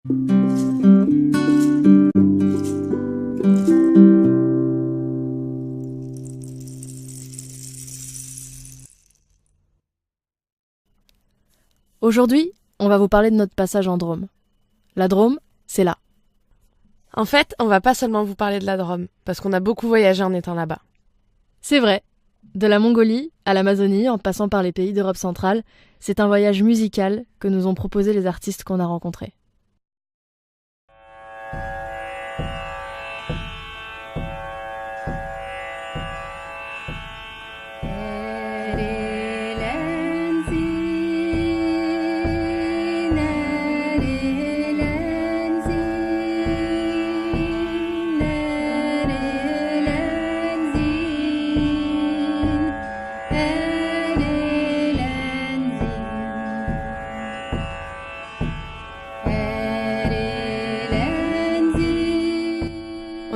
Aujourd'hui, on va vous parler de notre passage en Drôme. La Drôme, c'est là. En fait, on va pas seulement vous parler de la Drôme, parce qu'on a beaucoup voyagé en étant là-bas. C'est vrai. De la Mongolie à l'Amazonie, en passant par les pays d'Europe centrale, c'est un voyage musical que nous ont proposé les artistes qu'on a rencontrés.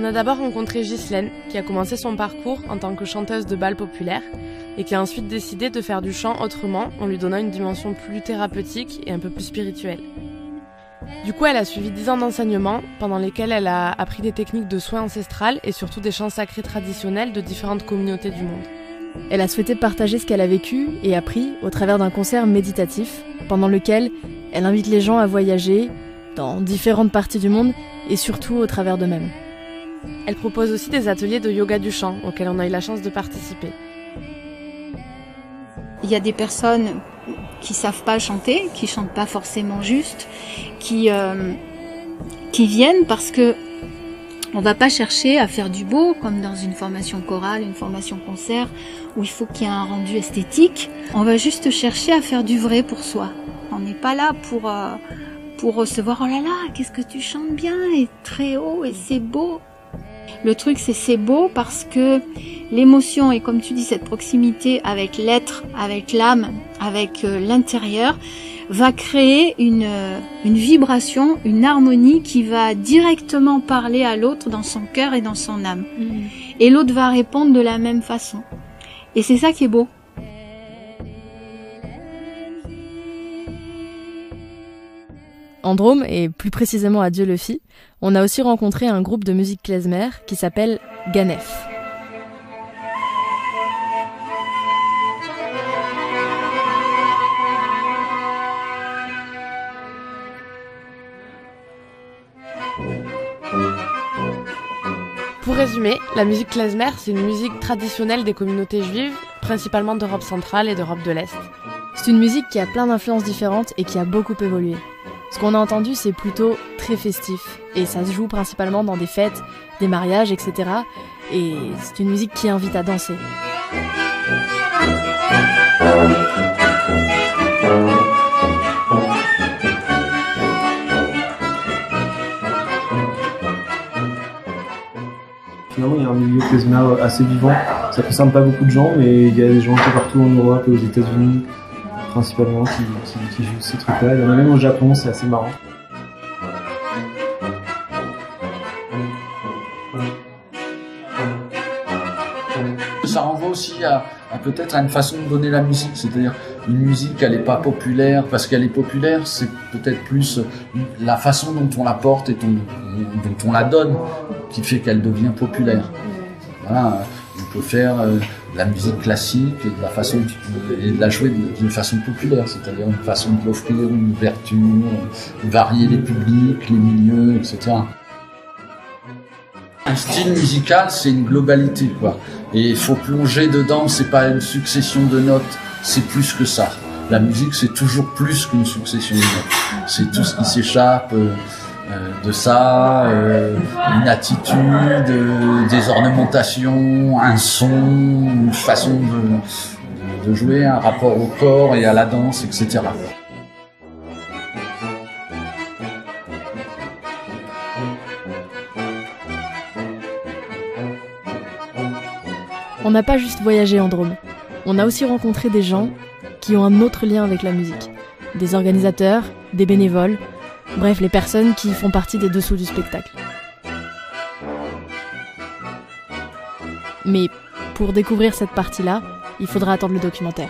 On a d'abord rencontré Ghislaine, qui a commencé son parcours en tant que chanteuse de bal populaire et qui a ensuite décidé de faire du chant autrement en lui donnant une dimension plus thérapeutique et un peu plus spirituelle. Du coup, elle a suivi 10 ans d'enseignement pendant lesquels elle a appris des techniques de soins ancestrales et surtout des chants sacrés traditionnels de différentes communautés du monde. Elle a souhaité partager ce qu'elle a vécu et appris au travers d'un concert méditatif pendant lequel elle invite les gens à voyager dans différentes parties du monde et surtout au travers d'eux-mêmes. Elle propose aussi des ateliers de yoga du chant auxquels on a eu la chance de participer. Il y a des personnes qui savent pas chanter, qui chantent pas forcément juste, qui viennent parce que on va pas chercher à faire du beau comme dans une formation chorale, une formation concert où il faut qu'il y ait un rendu esthétique. On va juste chercher à faire du vrai pour soi. On n'est pas là pour recevoir « Oh là là, qu'est-ce que tu chantes bien et très haut et c'est beau ». Le truc c'est beau parce que l'émotion et comme tu dis cette proximité avec l'être, avec l'âme, avec l'intérieur va créer une vibration, une harmonie qui va directement parler à l'autre dans son cœur et dans son âme. Et l'autre va répondre de la même façon. Et c'est ça qui est beau. En Drôme, et plus précisément à Dieulefit, on a aussi rencontré un groupe de musique klezmer qui s'appelle Ganef. Pour résumer, la musique klezmer, c'est une musique traditionnelle des communautés juives, principalement d'Europe centrale et d'Europe de l'Est. C'est une musique qui a plein d'influences différentes et qui a beaucoup évolué. Ce qu'on a entendu, c'est plutôt très festif, et ça se joue principalement dans des fêtes, des mariages, etc. Et c'est une musique qui invite à danser. Finalement, il y a un milieu klezmer assez vivant. Ça concerne pas beaucoup de gens, mais il y a des gens un peu partout en Europe et aux États-Unis, principalement, qui jouent ces trucs-là. Il y en a même au Japon, c'est assez marrant. Ça renvoie aussi à peut-être à une façon de donner la musique, c'est-à-dire une musique, elle n'est pas populaire parce qu'elle est populaire, c'est peut-être plus la façon dont on la porte et dont on la donne qui fait qu'elle devient populaire. Voilà, on peut faire de la musique classique et de la jouer d'une façon populaire, c'est-à-dire une façon de l'offrir, une ouverture, varier les publics, les milieux, etc. Un style musical, c'est une globalité, quoi. Et il faut plonger dedans, c'est pas une succession de notes, c'est plus que ça. La musique, c'est toujours plus qu'une succession de notes. C'est tout ce qui s'échappe de ça, une attitude, des ornementations, un son, une façon de jouer, un rapport au corps et à la danse, etc. On n'a pas juste voyagé en Drôme, on a aussi rencontré des gens qui ont un autre lien avec la musique. Des organisateurs, des bénévoles, bref, les personnes qui font partie des dessous du spectacle. Mais pour découvrir cette partie-là, il faudra attendre le documentaire.